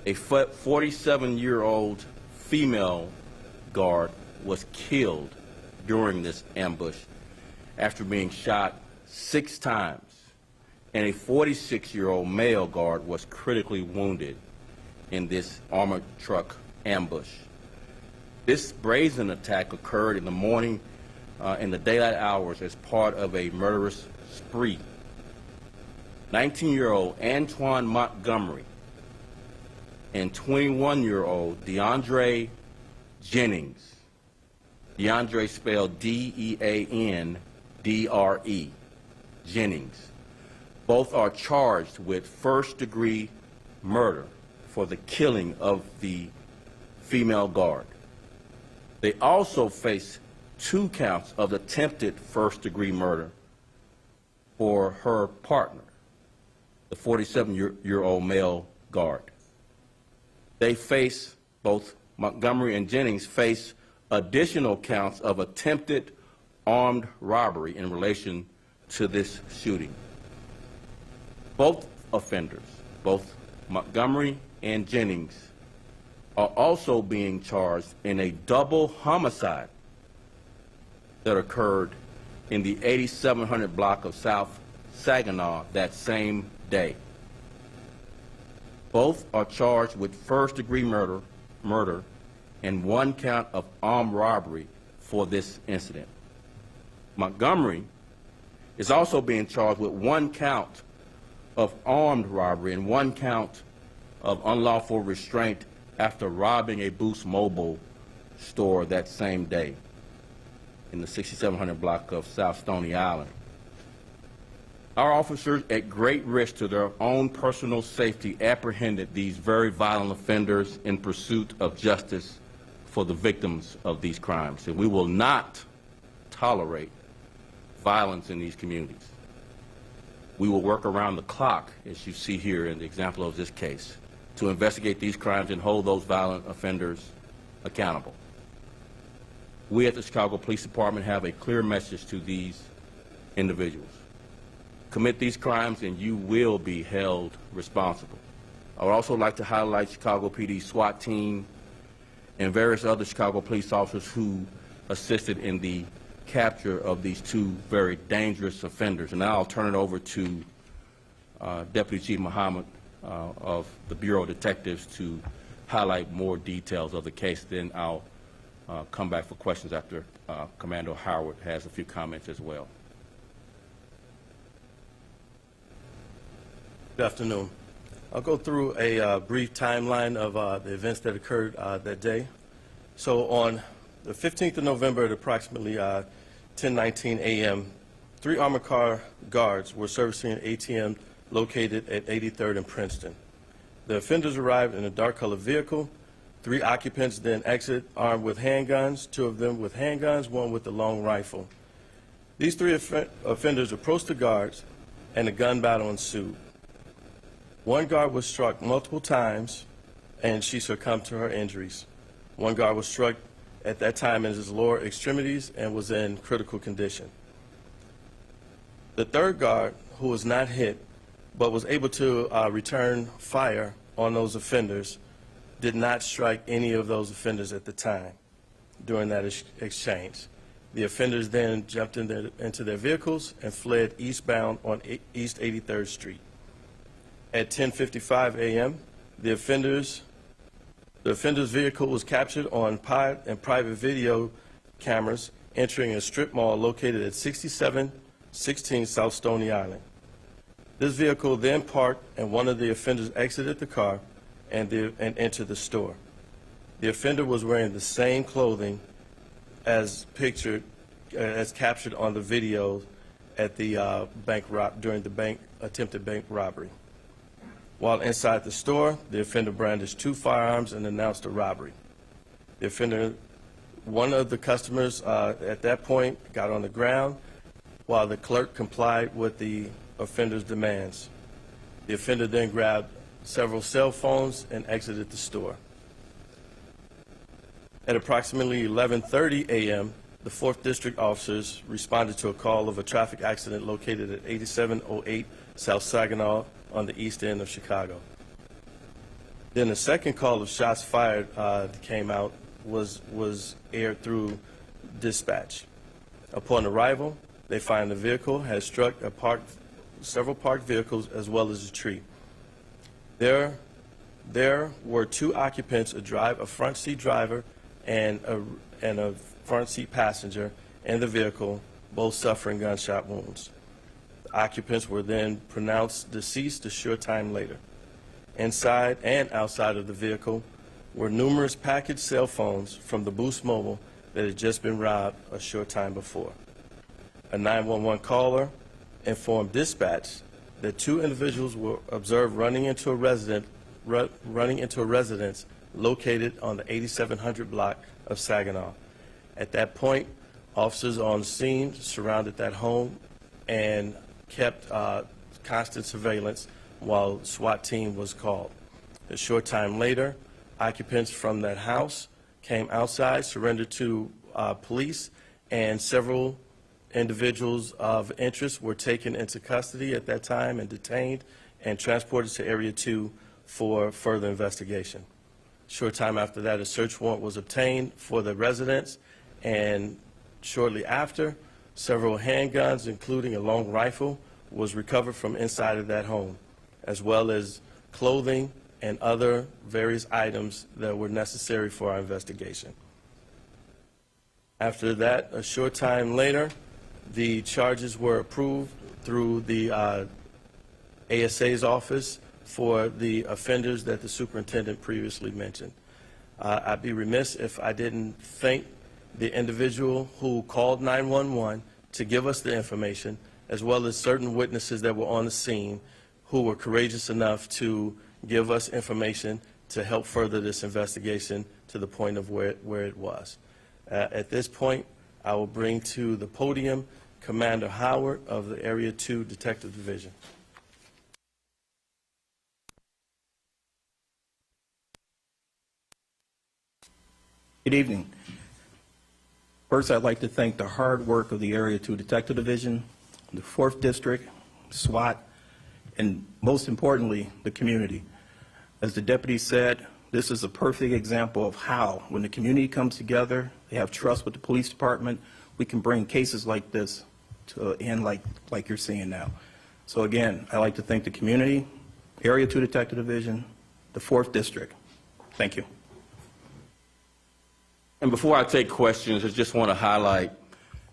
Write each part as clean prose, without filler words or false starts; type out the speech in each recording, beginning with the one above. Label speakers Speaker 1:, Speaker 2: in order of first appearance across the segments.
Speaker 1: A 47-year-old female guard was killed during this ambush after being shot 6 times, and a 46-year-old male guard was critically wounded in this armored truck ambush. This brazen attack occurred in the morning, in the daylight hours, as part of a murderous spree. 19-year-old Antoine Montgomery and 21-year-old DeAndre Jennings, DeAndre spelled D-E-A-N-D-R-E, Jennings, both are charged with first-degree murder for the killing of the female guard. They also face 2 counts of attempted first-degree murder for her partner, the 47-year-old male guard. They face, both Montgomery and Jennings face additional counts of attempted armed robbery in relation to this shooting. Both offenders, both Montgomery and Jennings, are also being charged in a double homicide that occurred in the 8700 block of South Saginaw that same day. Both are charged with first-degree murder and 1 count of armed robbery for this incident. Montgomery is also being charged with 1 count of armed robbery and 1 count of unlawful restraint after robbing a Boost Mobile store that same day in the 6700 block of South Stony Island. Our officers, at great risk to their own personal safety, apprehended these very violent offenders in pursuit of justice for the victims of these crimes. And we will not tolerate violence in these communities. We will work around the clock, as you see here in the example of this case, to investigate these crimes and hold those violent offenders accountable. We at the Chicago Police Department have a clear message to these individuals. Commit these crimes and you will be held responsible. I would also like to highlight Chicago PD SWAT team and various other Chicago police officers who assisted in the capture of these 2 very dangerous offenders. And now I'll turn it over to Deputy Chief Muhammad of the Bureau of Detectives to highlight more details of the case. Then I'll come back for questions after Commander Howard has a few comments as well.
Speaker 2: Good afternoon. I'll go through a brief timeline of the events that occurred that day. So on the 15th of November at approximately 10:19 a.m., 3 armored car guards were servicing an ATM located at 83rd and Princeton. The offenders arrived in a dark-colored vehicle. 3 occupants then exited armed with handguns, 2 of them with handguns, 1 with a long rifle. These 3 offenders approached the guards, and a gun battle ensued. 1 guard was struck multiple times, and she succumbed to her injuries. 1 guard was struck at that time in his lower extremities and was in critical condition. The 3rd guard, who was not hit but was able to return fire on those offenders, did not strike any of those offenders at the time during that exchange. The offenders then jumped into their vehicles and fled eastbound on East 83rd Street. At 10:55 a.m., the offender's vehicle was captured on pod and private video cameras entering a strip mall located at 6716 South Stony Island. This vehicle then parked, and one of the offenders exited the car and entered the store. The offender was wearing the same clothing as captured on the video at the during the attempted bank robbery. While inside the store, the offender brandished 2 firearms and announced a robbery. The offender, one of the customers at that point, got on the ground while the clerk complied with the offender's demands. The offender then grabbed several cell phones and exited the store. At approximately 11:30 a.m., the 4th District officers responded to a call of a traffic accident located at 8708 South Saginaw on the east end of Chicago. Then the second call of shots fired that came out was aired through dispatch. Upon arrival, they find the vehicle has struck several parked vehicles as well as a tree. There were two occupants, a front seat driver and a front seat passenger in the vehicle, both suffering gunshot wounds. The occupants were then pronounced deceased a short time later. Inside and outside of the vehicle were numerous packaged cell phones from the Boost Mobile that had just been robbed a short time before. A 911 caller informed dispatch that two individuals were observed running into a residence located on the 8700 block of Saginaw. At that point, officers on scene surrounded that home and kept constant surveillance while SWAT team was called. A short time later, occupants from that house came outside, surrendered to police, and several individuals of interest were taken into custody at that time and detained and transported to Area 2 for further investigation. Short time after that, a search warrant was obtained for the residence, and shortly after, several handguns, including a long rifle, was recovered from inside of that home, as well as clothing and other various items that were necessary for our investigation. After that, a short time later, the charges were approved through the ASA's office for the offenders that the superintendent previously mentioned. I'd be remiss if I didn't thank the individual who called 911 to give us the information, as well as certain witnesses that were on the scene who were courageous enough to give us information to help further this investigation to the point of where it was. At this point, I will bring to the podium Commander Howard of the Area 2 Detective Division.
Speaker 3: Good evening. First, I'd like to thank the hard work of the Area 2 Detective Division, the 4th District, SWAT, and most importantly, the community. As the deputy said, this is a perfect example of how, when the community comes together, they have trust with the police department, we can bring cases like this to an end like you're seeing now. So again, I'd like to thank the community, Area 2 Detective Division, the 4th District. Thank you.
Speaker 1: And before I take questions, I just want to highlight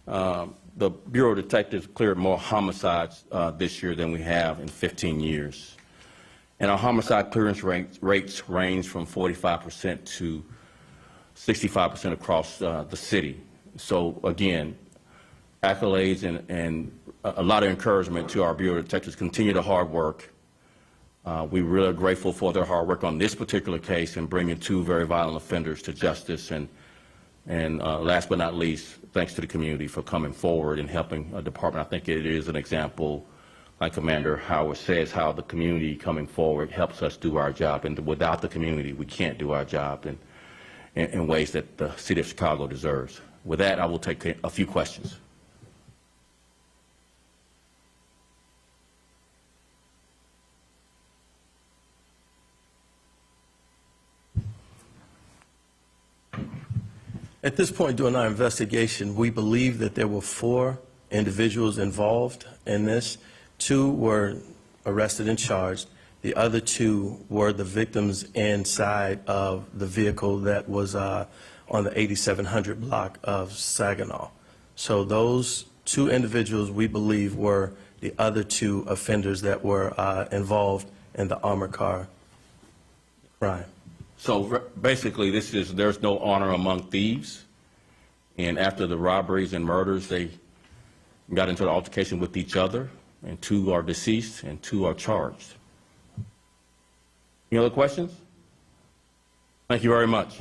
Speaker 1: the Bureau of Detectives cleared more homicides this year than we have in 15 years. And our homicide clearance rates range from 45% to 65% across the city. So again, accolades and a lot of encouragement to our Bureau of Detectives. Continue the hard work. We really are grateful for their hard work on this particular case and bringing two very violent offenders to justice. And last but not least, thanks to the community for coming forward and helping a department. I think it is an example, like Commander Howard says, how the community coming forward helps us do our job. And without the community, we can't do our job in ways that the city of Chicago deserves. With that, I will take a few questions.
Speaker 2: At this point during our investigation, we believe that there were 4 individuals involved in this. 2 were arrested and charged. The other 2 were the victims inside of the vehicle that was on the 8700 block of Saginaw. So those 2 individuals, we believe, were the other 2 offenders that were involved in the armored car crime.
Speaker 1: So basically, there's no honor among thieves. And after the robberies and murders, they got into an altercation with each other, and 2 are deceased and 2 are charged. Any other questions? Thank you very much.